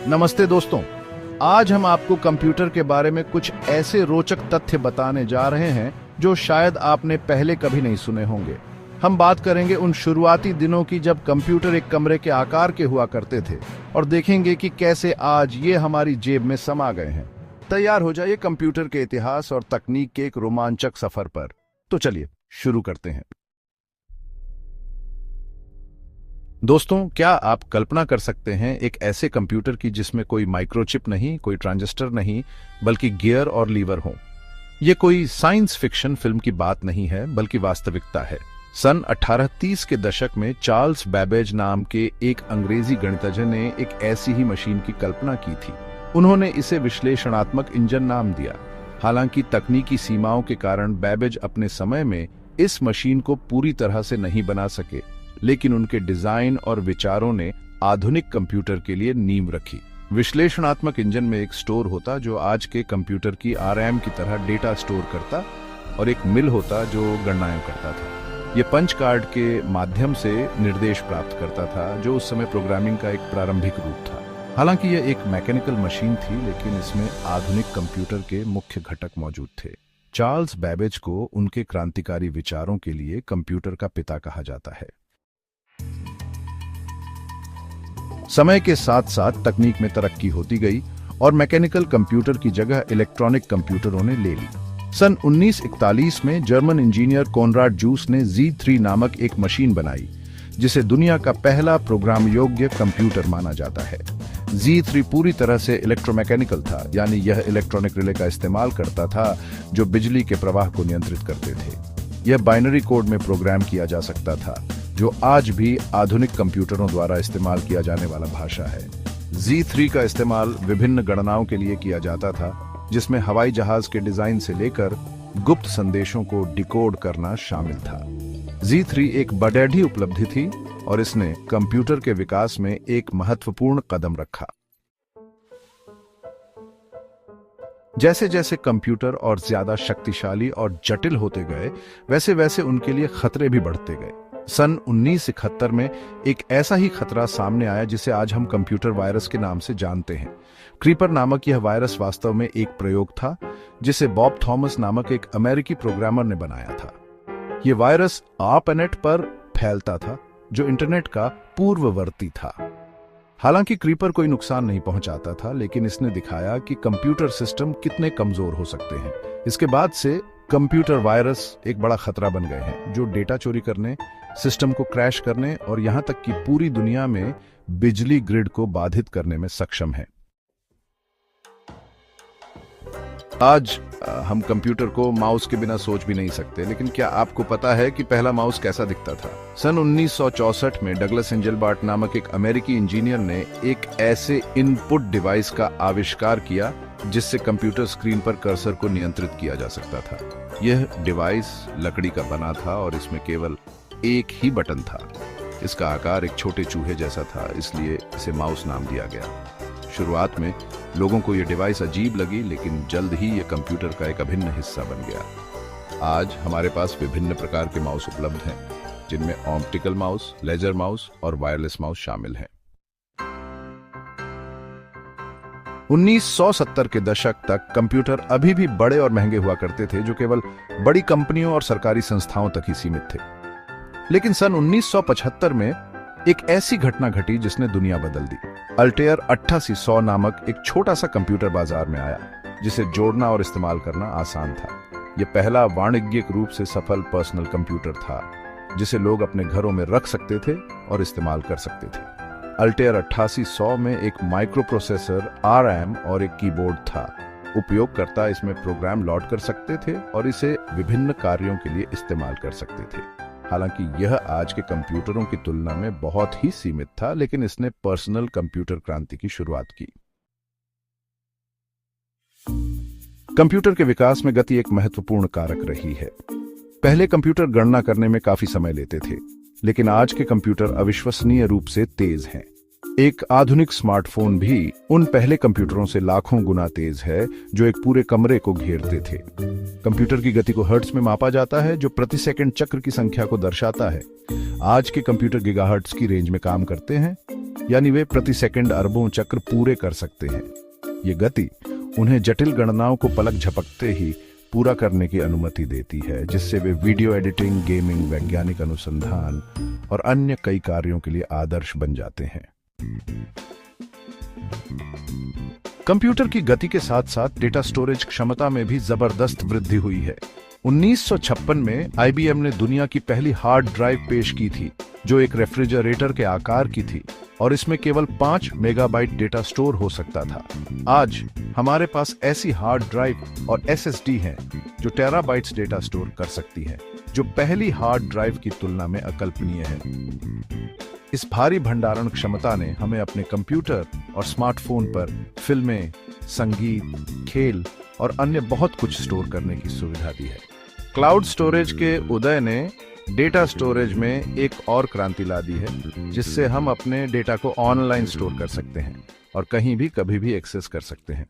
नमस्ते दोस्तों। आज हम आपको कंप्यूटर के बारे में कुछ ऐसे रोचक तथ्य बताने जा रहे हैं जो शायद आपने पहले कभी नहीं सुने होंगे। हम बात करेंगे उन शुरुआती दिनों की जब कंप्यूटर एक कमरे के आकार के हुआ करते थे और देखेंगे कि कैसे आज ये हमारी जेब में समा गए हैं। तैयार हो जाइए कंप्यूटर के इतिहास और तकनीक के एक रोमांचक सफर पर। तो चलिए शुरू करते हैं। दोस्तों, क्या आप कल्पना कर सकते हैं एक ऐसे कंप्यूटर की जिसमें कोई माइक्रोचिप नहीं, कोई ट्रांजिस्टर नहीं, बल्कि गियर और लीवर हो। यह कोई साइंस फिक्शन फिल्म की बात नहीं है, बल्कि वास्तविकता है। सन 1830 के दशक में चार्ल्स बैबेज नाम के एक अंग्रेजी गणितज्ञ ने एक ऐसी ही मशीन की कल्पना की थी। उन्होंने इसे विश्लेषणात्मक इंजन नाम दिया। हालांकि तकनीकी सीमाओं के कारण बैबेज अपने समय में इस मशीन को पूरी तरह से नहीं बना सके, लेकिन उनके डिजाइन और विचारों ने आधुनिक कंप्यूटर के लिए नींव रखी। विश्लेषणात्मक इंजन में एक स्टोर होता जो आज के कंप्यूटर की आरएम की तरह डेटा स्टोर करता, और एक मिल होता जो गणनाएं करता था। यह पंच कार्ड के माध्यम से निर्देश प्राप्त करता था, जो उस समय प्रोग्रामिंग का एक प्रारंभिक रूप था। हालांकि यह एक मैकेनिकल मशीन थी, लेकिन इसमें आधुनिक कंप्यूटर के मुख्य घटक मौजूद थे। चार्ल्स बैबेज को उनके क्रांतिकारी विचारों के लिए कंप्यूटर का पिता कहा जाता है। समय के साथ साथ तकनीक में तरक्की होती गई और मैकेनिकल कंप्यूटर की जगह इलेक्ट्रॉनिक कंप्यूटरों ने ले ली। सन 1941 में जर्मन इंजीनियर कोनराड जूस ने Z3 नामक एक मशीन बनाई, जिसे दुनिया का पहला प्रोग्राम योग्य कंप्यूटर माना जाता है। Z3 पूरी तरह से इलेक्ट्रोमैकेनिकल था, यानी यह इलेक्ट्रॉनिक रिले का इस्तेमाल करता था जो बिजली के प्रवाह को नियंत्रित करते थे। यह बाइनरी कोड में प्रोग्राम किया जा सकता था, जो आज भी आधुनिक कंप्यूटरों द्वारा इस्तेमाल किया जाने वाला भाषा है। Z3 का इस्तेमाल विभिन्न गणनाओं के लिए किया जाता था, जिसमें हवाई जहाज के डिजाइन से लेकर गुप्त संदेशों को डिकोड करना शामिल था। Z3 एक बड़ैढी उपलब्धि थी और इसने कंप्यूटर के विकास में एक महत्वपूर्ण कदम रखा। जैसे जैसे कंप्यूटर और ज्यादा शक्तिशाली और जटिल होते गए, वैसे वैसे उनके लिए खतरे भी बढ़ते गए। सन 1971 में एक ऐसा ही खतरा सामने आया जिसे आज हम कंप्यूटर वायरस के नाम से जानते हैं। क्रीपर नामक यह वायरस वास्तव में एक प्रयोग था, जिसे बॉब थॉमस नामक एक अमेरिकी प्रोग्रामर ने बनाया था। यह वायरस ARPANET पर फैलता था, जो इंटरनेट का पूर्ववर्ती था। हालांकि क्रीपर कोई नुकसान नहीं पहुंचाता था, लेकिन इसने दिखाया कि कंप्यूटर सिस्टम कितने कमजोर हो सकते हैं। इसके बाद से कंप्यूटर वायरस एक बड़ा खतरा बन गए हैं, जो डेटा चोरी करने, सिस्टम को क्रैश करने और यहां तक कि पूरी दुनिया में बिजली ग्रिड को बाधित करने में सक्षम है। आज हम कंप्यूटर को माउस के बिना सोच भी नहीं सकते, लेकिन क्या आपको पता है कि पहला माउस कैसा दिखता था? सन 1964 में डगलस एंजेलबार्ट नामक एक अमेरिकी इंजीनियर ने एक ऐसे इनपुट डिवाइस का आविष्कार किया जिससे कंप्यूटर स्क्रीन पर कर्सर को नियंत्रित किया जा सकता था। यह डिवाइस लकड़ी का बना था और इसमें केवल एक ही बटन था। इसका आकार एक छोटे चूहे जैसा था, इसलिए इसे माउस नाम दिया गया। शुरुआत में लोगों को यह डिवाइस अजीब लगी, लेकिन जल्द ही यह कंप्यूटर का एक अभिन्न हिस्सा बन गया। आज हमारे पास विभिन्न प्रकार के माउस उपलब्ध हैं, जिनमें ऑप्टिकल माउस, लेजर माउस और वायरलेस माउस शामिल हैं। 1970 के दशक तक कंप्यूटर अभी भी बड़े और महंगे हुआ करते थे, जो केवल बड़ी कंपनियों और सरकारी संस्थाओं तक ही सीमित थे। लेकिन सन 1975 में एक ऐसी घटना घटी जिसने दुनिया बदल दी। अल्टेयर 8800 नामक एक छोटा सा कंप्यूटर बाजार में आया, जिसे जोड़ना और इस्तेमाल करना आसान था। यह पहला वाणिज्यिक रूप से सफल पर्सनल कंप्यूटर था, जिसे लोग अपने घरों में रख सकते थे और इस्तेमाल कर सकते थे। अल्टेयर 8800 में एक माइक्रो प्रोसेसर, ARM और एक कीबोर्ड था। उपयोगकर्ता इसमें प्रोग्राम लोड कर सकते थे और इसे विभिन्न कार्यों के लिए इस्तेमाल कर सकते थे। हालांकि यह आज के कंप्यूटरों की तुलना में बहुत ही सीमित था, लेकिन इसने पर्सनल कंप्यूटर क्रांति की शुरुआत की। कंप्यूटर के विकास में गति एक महत्वपूर्ण कारक रही है। पहले कंप्यूटर गणना करने में काफी समय लेते थे, लेकिन आज के कंप्यूटर अविश्वसनीय रूप से तेज हैं। एक आधुनिक स्मार्टफोन भी उन पहले कंप्यूटरों से लाखों गुना तेज है, जो एक पूरे कमरे को घेरते थे। कंप्यूटर की गति को हर्ट्ज में मापा जाता है, जो प्रति सेकंड चक्र की संख्या को दर्शाता है। आज के कंप्यूटर गीगाहर्ट्ज की रेंज में काम करते हैं। यानी वे प्रति सेकंड अरबों चक्र पूरे कर सकते हैं। ये गति उन्हें जटिल गणनाओं को पलक झपकते ही पूरा करने की अनुमति देती है, जिससे वे वीडियो एडिटिंग, गेमिंग, वैज्ञानिक अनुसंधान और अन्य कई कार्यों के लिए आदर्श बन जाते हैं। कंप्यूटर की गति के साथ साथ डेटा स्टोरेज क्षमता में भी जबरदस्त वृद्धि हुई है। 1956 में IBM ने दुनिया की पहली हार्ड ड्राइव पेश की थी, जो एक रेफ्रिजरेटर के आकार की थी और इसमें केवल 5 मेगाबाइट डेटा स्टोर हो सकता था। आज हमारे पास ऐसी हार्ड ड्राइव और SSD हैं जो टेराबाइट्स डेटा स्टोर कर सकती हैं, जो पहली हार्ड ड्राइव की तुलना में अकल्पनीय है। इस भारी भंडारण क्षमता ने हमें अपने कंप्यूटर और स्मार्टफोन पर फिल्में, संगीत, खेल और अन्य बहुत कुछ स्टोर करने की सुविधा दी है। क्लाउड स्टोरेज के उदय ने डेटा स्टोरेज में एक और क्रांति ला दी है, जिससे हम अपने डेटा को ऑनलाइन स्टोर कर सकते हैं और कहीं भी कभी भी एक्सेस कर सकते हैं।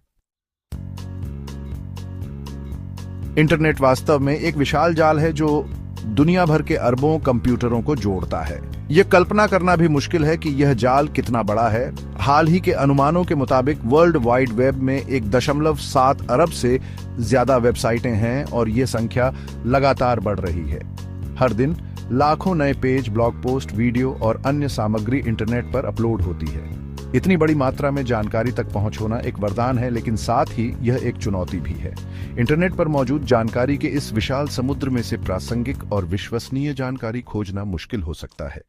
इंटरनेट वास्तव में एक विशाल जाल है जो दुनिया भर के अरबों कंप्यूटरों को जोड़ता है। यह कल्पना करना भी मुश्किल है कि यह जाल कितना बड़ा है। हाल ही के अनुमानों के मुताबिक वर्ल्ड वाइड वेब में 1.7 अरब से ज्यादा वेबसाइटें हैं और यह संख्या लगातार बढ़ रही है। हर दिन लाखों नए पेज, ब्लॉग पोस्ट, वीडियो और अन्य सामग्री इंटरनेट पर अपलोड होती है। इतनी बड़ी मात्रा में जानकारी तक पहुंच होना एक वरदान है, लेकिन साथ ही यह एक चुनौती भी है। इंटरनेट पर मौजूद जानकारी के इस विशाल समुद्र में से प्रासंगिक और विश्वसनीय जानकारी खोजना मुश्किल हो सकता है।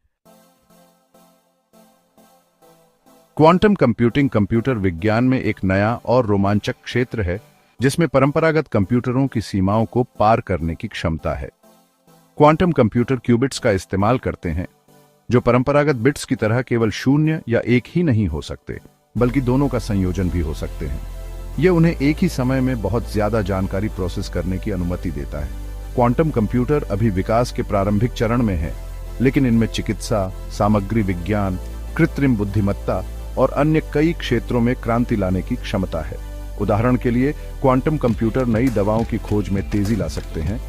क्वांटम कंप्यूटिंग कंप्यूटर विज्ञान में एक नया और रोमांचक क्षेत्र है, जिसमें परंपरागत कंप्यूटरों की सीमाओं को पार करने की क्षमता है। क्वांटम कंप्यूटर क्यूबिट्स का इस्तेमाल करते हैं, जो परंपरागत बिट्स की तरह केवल 0 या 1 ही नहीं हो सकते, बल्कि दोनों का संयोजन भी हो सकते हैं। यह उन्हें एक ही समय में बहुत ज्यादा जानकारी प्रोसेस करने की अनुमति देता है। क्वांटम कंप्यूटर अभी विकास के प्रारंभिक चरण में है, लेकिन इनमें चिकित्सा, सामग्री विज्ञान, कृत्रिम बुद्धिमत्ता और अन्य कई क्षेत्रों में क्रांति लाने की क्षमता है। उदाहरण के लिए, क्वांटम कंप्यूटर नई दवाओं की खोज में तेजी ला सकते हैं,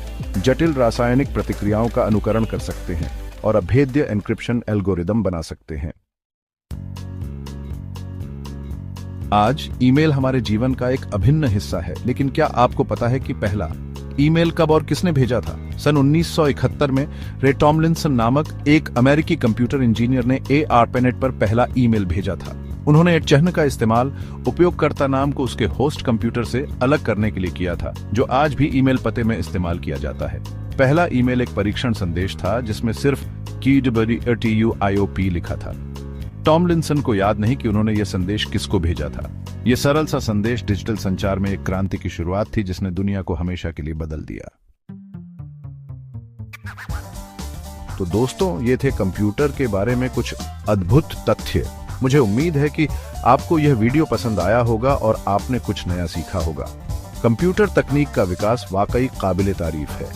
जटिल रासायनिक प्रतिक्रियाओं का अनुकरण कर सकते हैं और अभेद्य एन्क्रिप्शन एल्गोरिदम बना सकते हैं। आज ईमेल हमारे जीवन का एक अभिन्न हिस्सा है, लेकिन क्या आपको पता है कि पहला ईमेल कब और किसने भेजा था? सन 1971 में रे टॉमलिंसन नामक एक अमेरिकी कंप्यूटर इंजीनियर ने ARPANET पर पहला ईमेल भेजा था। उन्होंने एक चिह्न का इस्तेमाल उपयोगकर्ता नाम को उसके होस्ट कंप्यूटर से अलग करने के लिए किया था, जो आज भी ईमेल पते में इस्तेमाल किया जाता है। पहला ईमेल एक परीक्षण संदेश था जिसमें सिर्फ KWTUIOP लिखा था। टॉमलिंसन को याद नहीं कि उन्होंने यह संदेश किसको भेजा था। यह सरल सा संदेश डिजिटल संचार में एक क्रांति की शुरुआत थी, जिसने दुनिया को हमेशा के लिए बदल दिया। तो दोस्तों, ये थे कंप्यूटर के बारे में कुछ अद्भुत तथ्य। मुझे उम्मीद है कि आपको यह वीडियो पसंद आया होगा और आपने कुछ नया सीखा होगा। कंप्यूटर तकनीक का विकास वाकई काबिले तारीफ है।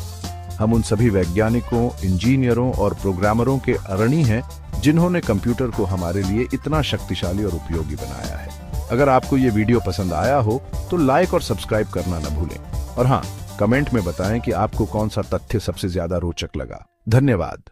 हम उन सभी वैज्ञानिकों, इंजीनियरों और प्रोग्रामरों के अऋणी हैं जिन्होंने कंप्यूटर को हमारे लिए इतना शक्तिशाली और उपयोगी बनाया है। अगर आपको ये वीडियो पसंद आया हो तो लाइक और सब्सक्राइब करना न भूलें। और हाँ, कमेंट में बताएं कि आपको कौन सा तथ्य सबसे ज्यादा रोचक लगा। धन्यवाद।